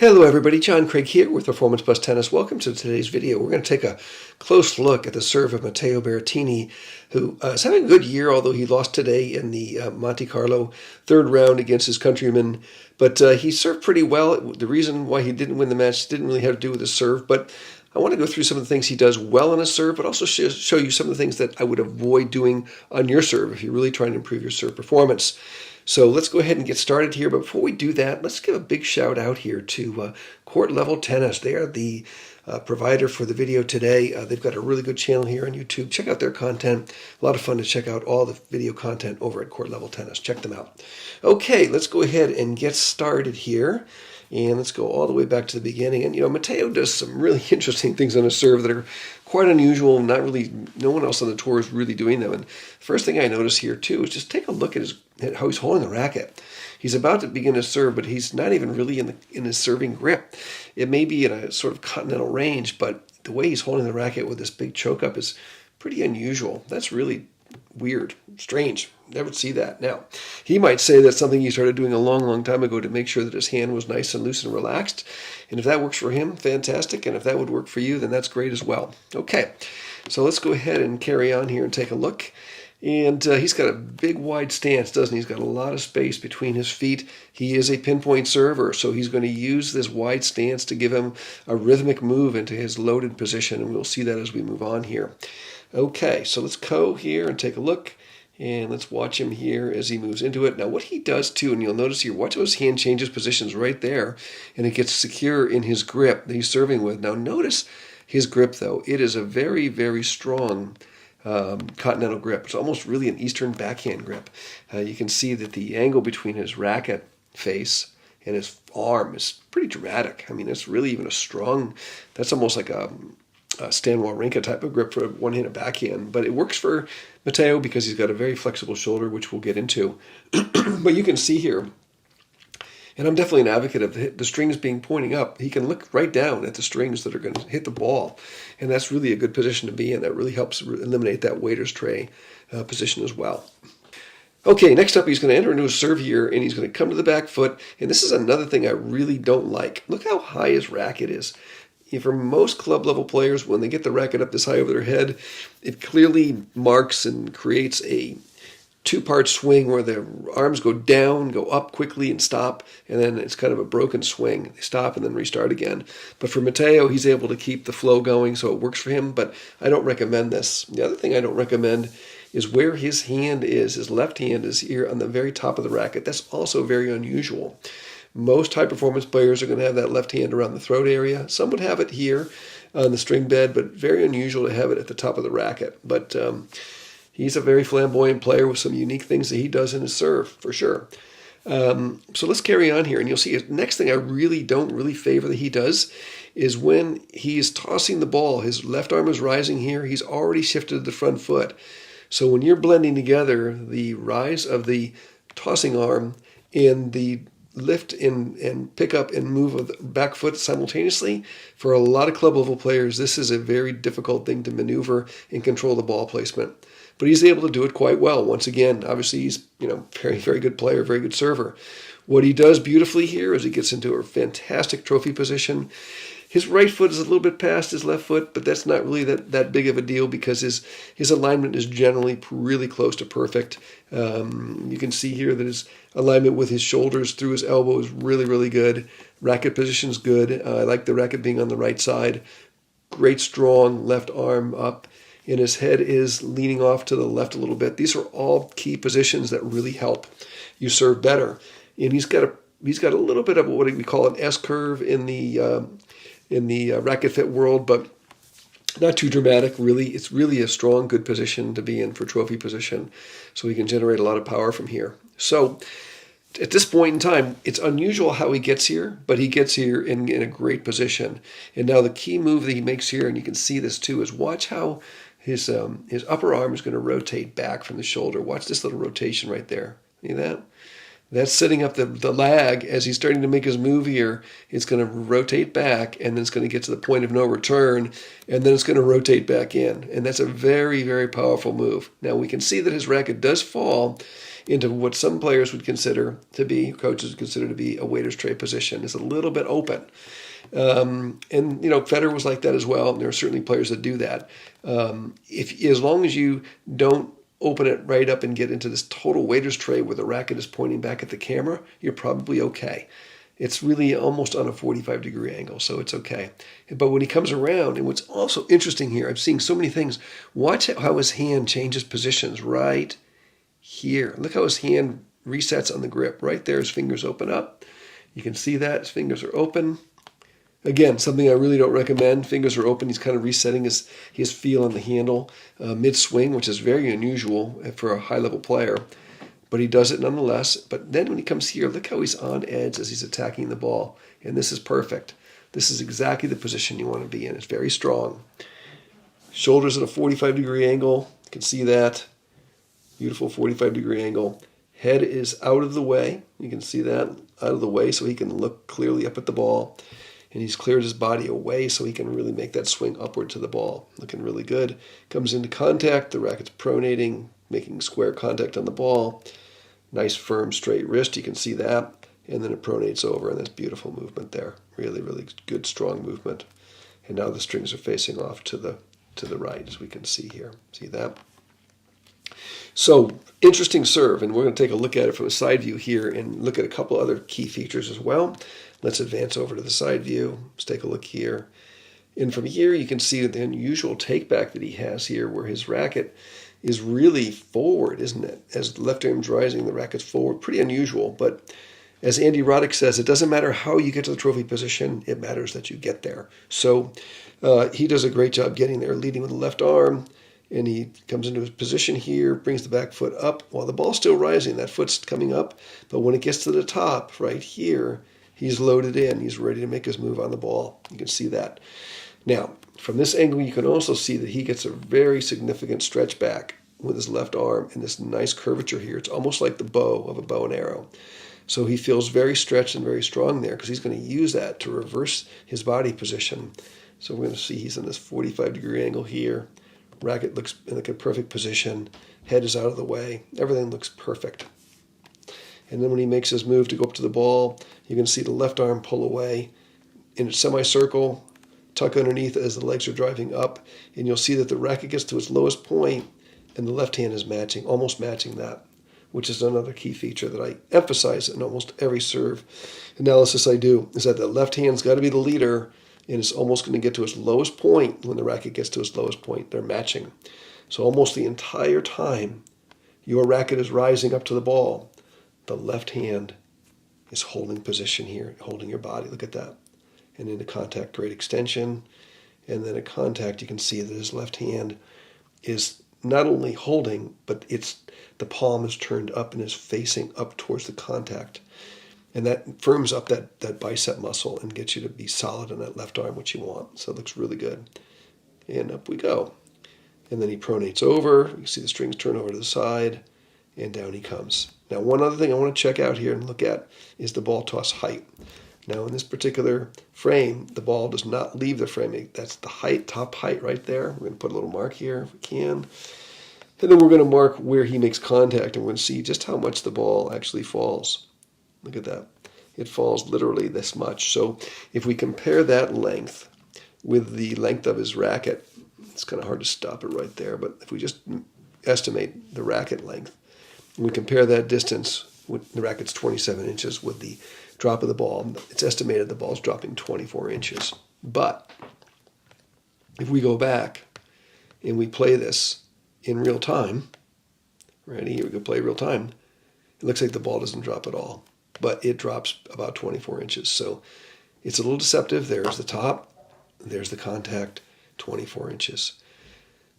Hello everybody, John Craig here with Performance Plus Tennis. Welcome to today's video. We're going to take a close look at the serve of Matteo Berrettini, who is having a good year, although he lost today in the Monte Carlo third round against his countryman. But he served pretty well. The reason why he didn't win the match didn't really have to do with his serve, but I want to go through some of the things he does well on his serve, but also show you some of the things that I would avoid doing on your serve if you're really trying to improve your serve performance. So let's go ahead and get started here. But before we do that, let's give a big shout out here to Court Level Tennis. They are the provider for the video today. They've got a really good channel here on YouTube. Check out their content. A lot of fun to check out all the video content over at Court Level Tennis. Check them out. Okay, let's go ahead and get started here. And let's go all the way back to the beginning. And, Matteo does some really interesting things on his serve that are quite unusual. No one else on the tour is really doing them. And the first thing I notice here, too, is just take a look at how he's holding the racket. He's about to begin his serve, but he's not even really in his serving grip. It may be in a sort of continental range, but the way he's holding the racket with this big choke up is pretty unusual. That's really weird, strange. Never see that. Now, he might say that's something he started doing a long, long time ago to make sure that his hand was nice and loose and relaxed. And if that works for him, fantastic. And if that would work for you, then that's great as well. Okay, so let's go ahead and carry on here and take a look. And he's got a big, wide stance, doesn't he? He's got a lot of space between his feet. He is a pinpoint server, so he's going to use this wide stance to give him a rhythmic move into his loaded position, and we'll see that as we move on here. Okay, so let's go here and take a look, and let's watch him here as he moves into it. Now, what he does, too, and you'll notice here, watch how his hand changes positions right there, and it gets secure in his grip that he's serving with. Now, notice his grip, though. It is a very, very strong continental grip. It's almost really an Eastern backhand grip. You can see that the angle between his racket face and his arm is pretty dramatic. I mean, it's really even that's almost like a Stan Wawrinka type of grip for a one-handed backhand. But it works for Matteo because he's got a very flexible shoulder, which we'll get into. But you can see here, and I'm definitely an advocate of the strings being pointing up. He can look right down at the strings that are going to hit the ball, and that's really a good position to be in. That really helps eliminate that waiter's tray position as well. Okay, next up, he's going to enter into a serve here, and he's going to come to the back foot, and this is another thing I really don't like. Look how high his racket is. For most club-level players, when they get the racket up this high over their head, it clearly marks and creates a two-part swing where the arms go down, go up quickly and stop, and then it's kind of a broken swing. They stop and then restart again. But for Matteo, he's able to keep the flow going, so it works for him, but I don't recommend this. The other thing I don't recommend is where his hand is. His left hand is here on the very top of the racket. That's also very unusual. Most high-performance players are going to have that left hand around the throat area. Some would have it here on the string bed, but very unusual to have it at the top of the racket. But he's a very flamboyant player with some unique things that he does in his serve, for sure. So let's carry on here, and you'll see the next thing I don't favor that he does is when he's tossing the ball, his left arm is rising here, he's already shifted to the front foot. So when you're blending together the rise of the tossing arm and the lift and pick up and move of the back foot simultaneously, for a lot of club level players, this is a very difficult thing to maneuver and control the ball placement. But he's able to do it quite well. Once again, obviously he's very, very good player, very good server. What he does beautifully here is he gets into a fantastic trophy position. His right foot is a little bit past his left foot, but that's not really that big of a deal because his alignment is generally really close to perfect. You can see here that his alignment with his shoulders through his elbow is really, really good. Racket position's good. I like the racket being on the right side. Great strong left arm up, and his head is leaning off to the left a little bit. These are all key positions that really help you serve better. And he's got a little bit of what we call an S curve in the racket fit world, but not too dramatic, really. It's really a strong, good position to be in for trophy position, so he can generate a lot of power from here. So at this point in time, it's unusual how he gets here, but he gets here in a great position. And now the key move that he makes here, and you can see this too, is watch how his upper arm is going to rotate back from the shoulder. Watch this little rotation right there. See that? That's setting up the lag as he's starting to make his move here. It's going to rotate back, and then it's going to get to the point of no return, and then it's going to rotate back in. And that's a very, very powerful move. Now, we can see that his racket does fall, into what some players would consider to be, coaches would consider to be, a waiter's tray position. It's a little bit open. And, Federer was like that as well. And there are certainly players that do that. As long as you don't open it right up and get into this total waiter's tray where the racket is pointing back at the camera, you're probably okay. It's really almost on a 45-degree angle, so it's okay. But when he comes around, and what's also interesting here, I'm seeing so many things. Watch how his hand changes positions right here. Look how his hand resets on the grip. Right there, his fingers open up. You can see that. His fingers are open. Again, something I really don't recommend. Fingers are open. He's kind of resetting his feel on the handle mid-swing, which is very unusual for a high-level player. But he does it nonetheless. But then when he comes here, look how he's on edge as he's attacking the ball. And this is perfect. This is exactly the position you want to be in. It's very strong. Shoulders at a 45-degree angle. You can see that. Beautiful 45-degree angle. Head is out of the way. You can see that, out of the way, so he can look clearly up at the ball. And he's cleared his body away so he can really make that swing upward to the ball. Looking really good. Comes into contact. The racket's pronating, making square contact on the ball. Nice, firm, straight wrist. You can see that. And then it pronates over, and that's beautiful movement there. Really, really good, strong movement. And now the strings are facing off to the right, as we can see here. See that? So, interesting serve, and we're going to take a look at it from a side view here and look at a couple other key features as well. Let's advance over to the side view. Let's take a look here. And from here, you can see the unusual takeback that he has here, where his racket is really forward, isn't it? As the left arm's rising, the racket's forward. Pretty unusual, but as Andy Roddick says, it doesn't matter how you get to the trophy position, it matters that you get there. So he does a great job getting there, leading with the left arm, and he comes into his position here, brings the back foot up while the ball's still rising. That foot's coming up, but when it gets to the top right here, he's loaded in. He's ready to make his move on the ball. You can see that. Now, from this angle, you can also see that he gets a very significant stretch back with his left arm and this nice curvature here. It's almost like the bow of a bow and arrow. So he feels very stretched and very strong there because he's going to use that to reverse his body position. So we're going to see he's in this 45-degree angle here. Racket looks in like a perfect position. Head is out of the way. Everything looks perfect. And then when he makes his move to go up to the ball, you can see the left arm pull away in a semicircle, tuck underneath as the legs are driving up, and you'll see that the racket gets to its lowest point, and the left hand is matching, almost matching that, which is another key feature that I emphasize in almost every serve analysis I do, is that the left hand's got to be the leader, and it's almost going to get to its lowest point. When the racket gets to its lowest point, they're matching. So almost the entire time your racket is rising up to the ball, the left hand is holding position here, holding your body. Look at that. And into contact, great extension. And then at contact, you can see that his left hand is not only holding, but the palm is turned up and is facing up towards the contact. And that firms up that bicep muscle and gets you to be solid on that left arm, which you want. So it looks really good. And up we go. And then he pronates over. You can see the strings turn over to the side, and down he comes. Now, one other thing I want to check out here and look at is the ball toss height. Now, in this particular frame, the ball does not leave the frame. That's the height, top height right there. We're going to put a little mark here if we can. And then we're going to mark where he makes contact, and we're going to see just how much the ball actually falls. Look at that. It falls literally this much. So if we compare that length with the length of his racket, it's kind of hard to stop it right there, but if we just estimate the racket length, and we compare that distance, with the racket's 27 inches with the drop of the ball, it's estimated the ball's dropping 24 inches. But if we go back and we play this in real time, ready, here we go play real time, it looks like the ball doesn't drop at all, but it drops about 24 inches. So it's a little deceptive. There's the top, there's the contact, 24 inches.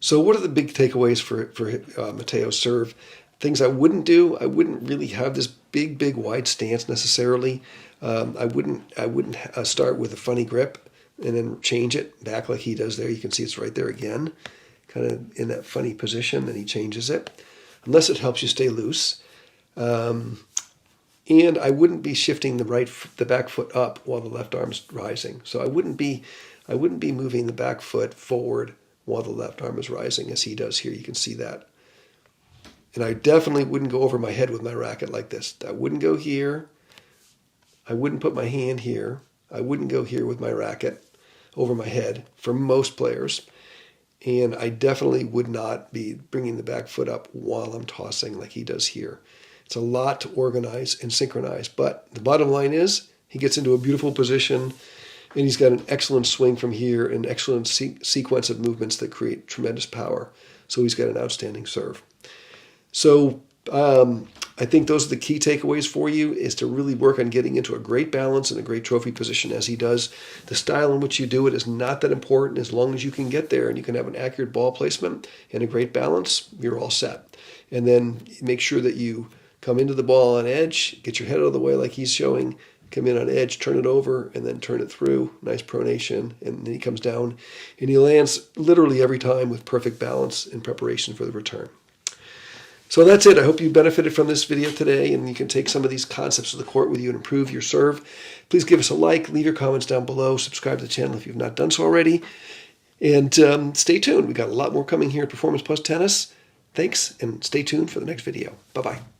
So what are the big takeaways for Matteo's serve? Things I wouldn't do. I wouldn't really have this big wide stance necessarily. I wouldn't start with a funny grip and then change it back like he does there. You can see it's right there again, kind of in that funny position, and he changes it, unless it helps you stay loose. And I wouldn't be shifting the back foot up while the left arm's rising. So I wouldn't be moving the back foot forward while the left arm is rising as he does here. You can see that. And I definitely wouldn't go over my head with my racket like this. I wouldn't go here. I wouldn't put my hand here. I wouldn't go here with my racket over my head for most players. And I definitely would not be bringing the back foot up while I'm tossing like he does here. It's a lot to organize and synchronize. But the bottom line is he gets into a beautiful position, and he's got an excellent swing from here, an excellent sequence of movements that create tremendous power. So he's got an outstanding serve. So I think those are the key takeaways for you, is to really work on getting into a great balance and a great trophy position as he does. The style in which you do it is not that important. As long as you can get there and you can have an accurate ball placement and a great balance, you're all set. And then make sure that you come into the ball on edge, get your head out of the way like he's showing, come in on edge, turn it over, and then turn it through. Nice pronation. And then he comes down, and he lands literally every time with perfect balance in preparation for the return. So that's it. I hope you benefited from this video today, and you can take some of these concepts to the court with you and improve your serve. Please give us a like, leave your comments down below, subscribe to the channel if you've not done so already, and stay tuned. We've got a lot more coming here at Performance Plus Tennis. Thanks, and stay tuned for the next video. Bye-bye.